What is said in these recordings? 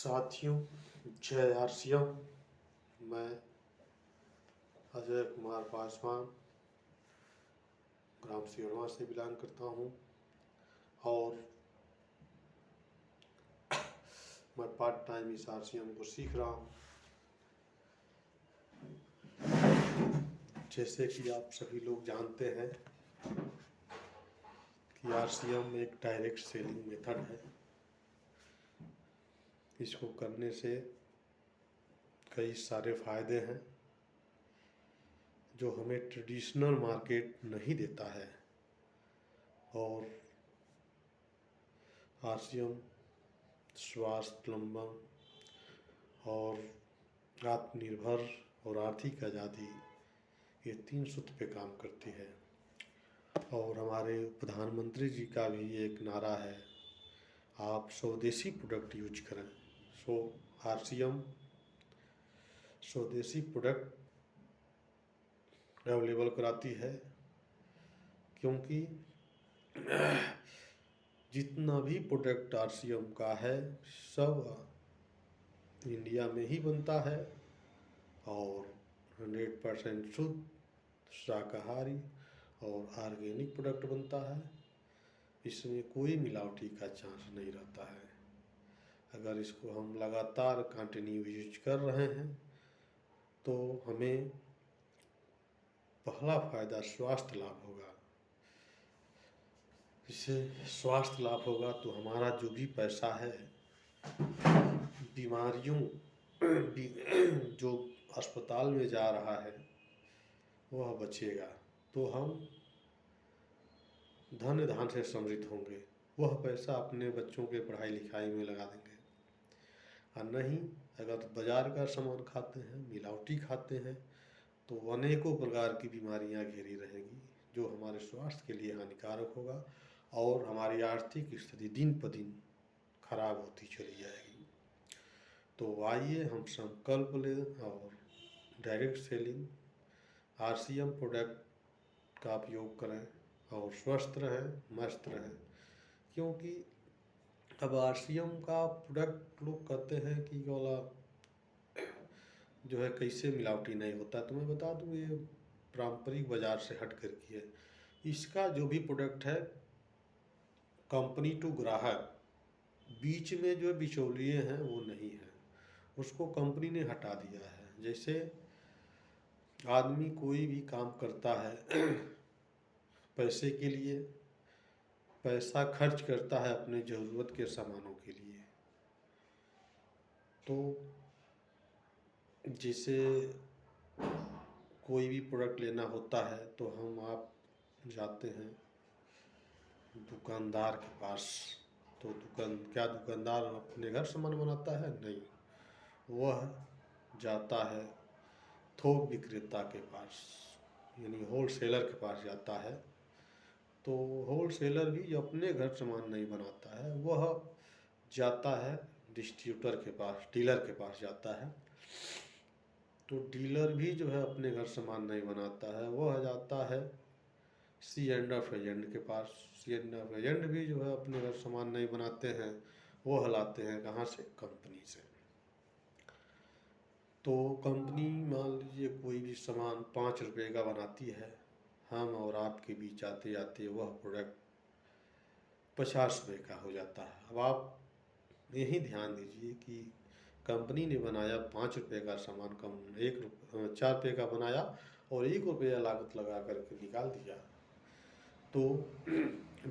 साथियों, जय आरसीएम। मैं अजय कुमार पासवान ग्राम सिरवा से बिलोंग करता हूँ और मैं पार्ट टाइम इस आरसीएम को सीख रहा हूँ। जैसे कि आप सभी लोग जानते हैं कि आरसीएम एक डायरेक्ट सेलिंग मेथड है। इसको करने से कई सारे फायदे हैं जो हमें ट्रेडिशनल मार्केट नहीं देता है। और आरसीएम स्वास्थ्य, लंबन और आत्मनिर्भर और आर्थिक आज़ादी, ये 3 सूत्र पे काम करती है। और हमारे प्रधानमंत्री जी का भी एक नारा है, आप स्वदेशी प्रोडक्ट यूज करें। सो आरसीएम स्वदेशी प्रोडक्ट अवेलेबल कराती है, क्योंकि जितना भी प्रोडक्ट आरसीएम का है सब इंडिया में ही बनता है और 100% शुद्ध, शाकाहारी और ऑर्गेनिक प्रोडक्ट बनता है। इसमें कोई मिलावटी का चांस नहीं रहता है। अगर इसको हम लगातार कंटिन्यू यूज कर रहे हैं तो हमें पहला फायदा स्वास्थ्य लाभ होगा। इससे स्वास्थ्य लाभ होगा तो हमारा जो भी पैसा है बीमारियों जो अस्पताल में जा रहा है वह बचेगा, तो हम धन धान से समृद्ध होंगे। वह पैसा अपने बच्चों के पढ़ाई लिखाई में लगा देंगे। और नहीं, अगर बाजार का सामान खाते हैं, मिलावटी खाते हैं, तो अनेकों प्रकार की बीमारियां घेरी रहेंगी जो हमारे स्वास्थ्य के लिए हानिकारक होगा और हमारी आर्थिक स्थिति दिन पर दिन खराब होती चली जाएगी। तो आइए हम संकल्प लें और डायरेक्ट सेलिंग आरसीएम प्रोडक्ट का उपयोग करें और स्वस्थ रहें, मस्त रहें। क्योंकि अब आरसीएम का प्रोडक्ट लोग कहते हैं कि वाला जो है कैसे मिलावटी नहीं होता। तो मैं बता दूं, ये पारंपरिक बाजार से हट कर की है। इसका जो भी प्रोडक्ट है कंपनी टू ग्राहक, बीच में जो बिचौलिए हैं वो नहीं है, उसको कंपनी ने हटा दिया है। जैसे आदमी कोई भी काम करता है पैसे के लिए, पैसा खर्च करता है अपने ज़रूरत के सामानों के लिए। तो जैसे कोई भी प्रोडक्ट लेना होता है तो आप जाते हैं दुकानदार के पास। तो दुकानदार अपने घर सामान बनाता है? नहीं, वह जाता है थोक विक्रेता के पास, यानी होलसेलर के पास जाता है। तो होलसेलर भी अपने घर सामान नहीं बनाता है, वह जाता है डिस्ट्रीब्यूटर के पास, डीलर के पास जाता है। तो डीलर भी जो है अपने घर सामान नहीं बनाता है, वह जाता है सी एंड एफ एजेंट के पास। सी एंड एफ एजेंट भी जो है अपने घर सामान नहीं बनाते हैं, वह लाते हैं कहाँ से? कंपनी से। तो कंपनी मान लीजिए कोई भी सामान 5 रुपये का बनाती है, हम और आपके बीच आते आते वह प्रोडक्ट 50 रुपये का हो जाता है। अब आप यही ध्यान दीजिए कि कंपनी ने बनाया 5 रुपये का सामान, 4 रुपये का बनाया और 1 रुपया लागत लगा करके निकाल दिया। तो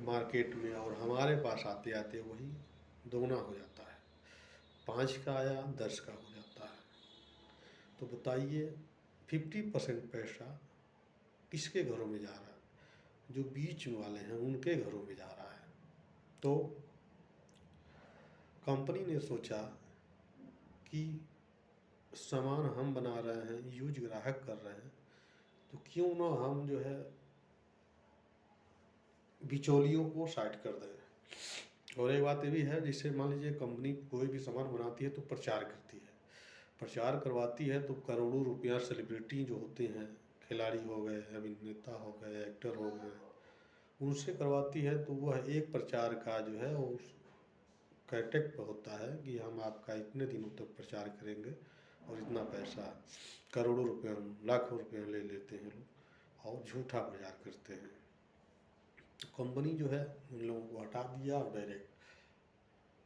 मार्केट में और हमारे पास आते आते वही दोगुना हो जाता है, 5 का आया 10 का हो जाता है। तो बताइए 50% पैसा किसके घरों में जा रहा है? जो बीच वाले हैं उनके घरों में जा रहा है। तो कंपनी ने सोचा कि सामान हम बना रहे हैं, यूज ग्राहक कर रहे हैं, तो क्यों ना हम जो है बिचौलियों को साइड कर दें। और एक बात ये भी है, जैसे मान लीजिए कंपनी कोई भी सामान बनाती है तो प्रचार करती है, प्रचार करवाती है, तो करोड़ों रुपया सेलिब्रिटी जो होते हैं, खिलाड़ी हो गए, अभिनेता हो गए, एक्टर हो गए, उनसे करवाती है। तो वह एक प्रचार का जो है वो कॉन्ट्रैक्ट पर होता है कि हम आपका इतने दिनों तक प्रचार करेंगे और इतना पैसा, करोड़ों रुपए, लाखों रुपए ले लेते हैं लोग और झूठा प्रचार करते हैं। तो कंपनी जो है उन लोगों को हटा दिया और डायरेक्ट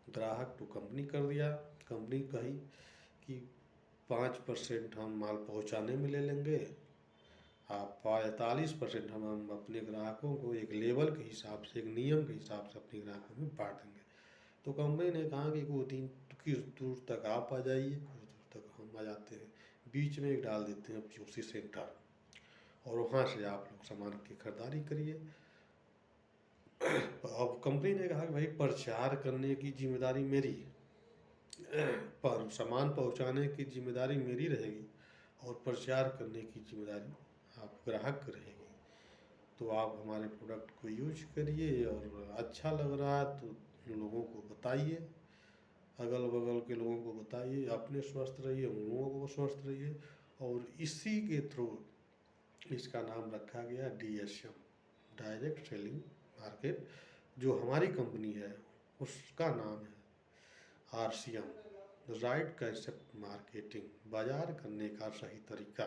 ग्राहक टू कंपनी कर दिया। कंपनी कही कि 5% हम माल पहुंचाने में ले लेंगे, आप 45% हम अपने ग्राहकों को एक लेवल के हिसाब से, एक नियम के हिसाब से अपने ग्राहकों में बांट देंगे। तो कंपनी ने कहा कि कुछ दिन किस दूर तक आप आ जाइए, कुछ दूर तक हम आ जाते हैं, बीच में एक डाल देते हैं पीओसी सेंटर और वहाँ से आप लोग सामान की खरीदारी करिए। अब कंपनी ने कहा कि भाई प्रचार करने की जिम्मेदारी मेरी, पर सामान पहुँचाने की जिम्मेदारी मेरी रहेगी और प्रचार करने की जिम्मेदारी आप ग्राहक की रहेगी। तो आप हमारे प्रोडक्ट को यूज करिए और अच्छा लग रहा है तो लोगों को बताइए, अगल बगल के लोगों को बताइए, अपने स्वस्थ रहिए, उन लोगों को स्वस्थ रहिए। और इसी के थ्रू इसका नाम रखा गया DSM, डायरेक्ट सेलिंग मार्केट। जो हमारी कंपनी है उसका नाम है RCM, राइट कंसेप्ट मार्केटिंग, बाजार करने का सही तरीका।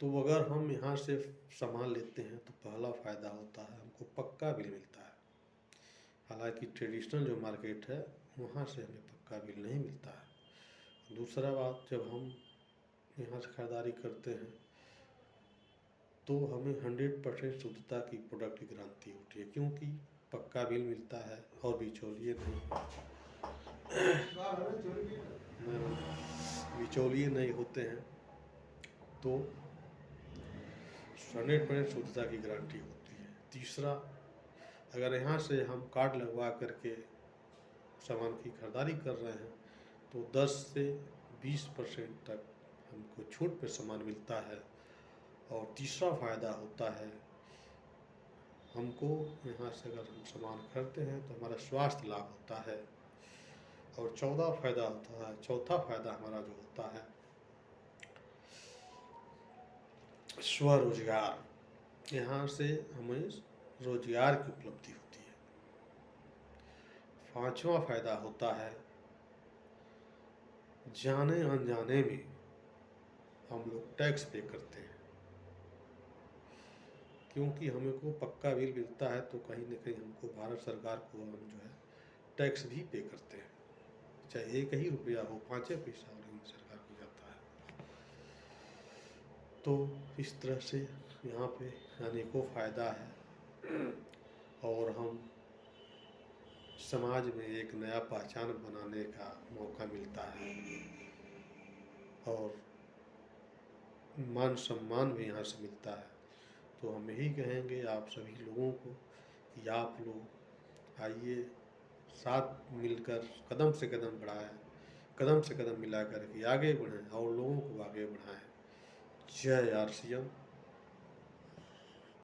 तो अगर हम यहाँ से सामान लेते हैं तो पहला फ़ायदा होता है हमको पक्का बिल मिलता है। हालांकि ट्रेडिशनल जो मार्केट है वहाँ से हमें पक्का बिल नहीं मिलता है। दूसरा बात, जब हम यहाँ से खरीदारी करते हैं तो हमें 100% शुद्धता की प्रोडक्ट की गारंटी होती है, क्योंकि पक्का बिल मिलता है और बिचौलिए नहीं होते हैं। तो 100% शुद्धता की गारंटी होती है। तीसरा, अगर यहाँ से हम कार्ड लगवा करके सामान की खरीदारी कर रहे हैं तो 10 से 20% तक हमको छूट पे सामान मिलता है। और तीसरा फ़ायदा होता है हमको, यहाँ से अगर हम सामान खरीदते हैं तो हमारा स्वास्थ्य लाभ होता है। और चौथा फ़ायदा हमारा जो होता है स्वरोजगार। यहाँ से हमें रोजगार की उपलब्धि होती है। पांचवा फ़ायदा होता है जाने अनजाने में हम लोग टैक्स पे करते हैं, क्योंकि हमें को पक्का बिल मिलता है तो कहीं न कहीं हमको भारत सरकार को हम जो है टैक्स भी पे करते हैं, चाहे 1 ही रुपया हो, 5 पैसा हो, लेकिन सरकार को जाता है। तो इस तरह से यहाँ पे अनेकों फ़ायदा है और हम समाज में एक नया पहचान बनाने का मौका मिलता है और मान सम्मान भी यहाँ से मिलता है। तो हम यही कहेंगे आप सभी लोगों को कि आप लोग आइए, साथ मिलकर कदम से कदम बढ़ाएं, कदम से कदम मिला कर के आगे बढ़ें और लोगों को आगे बढ़ाएं। जय RCM।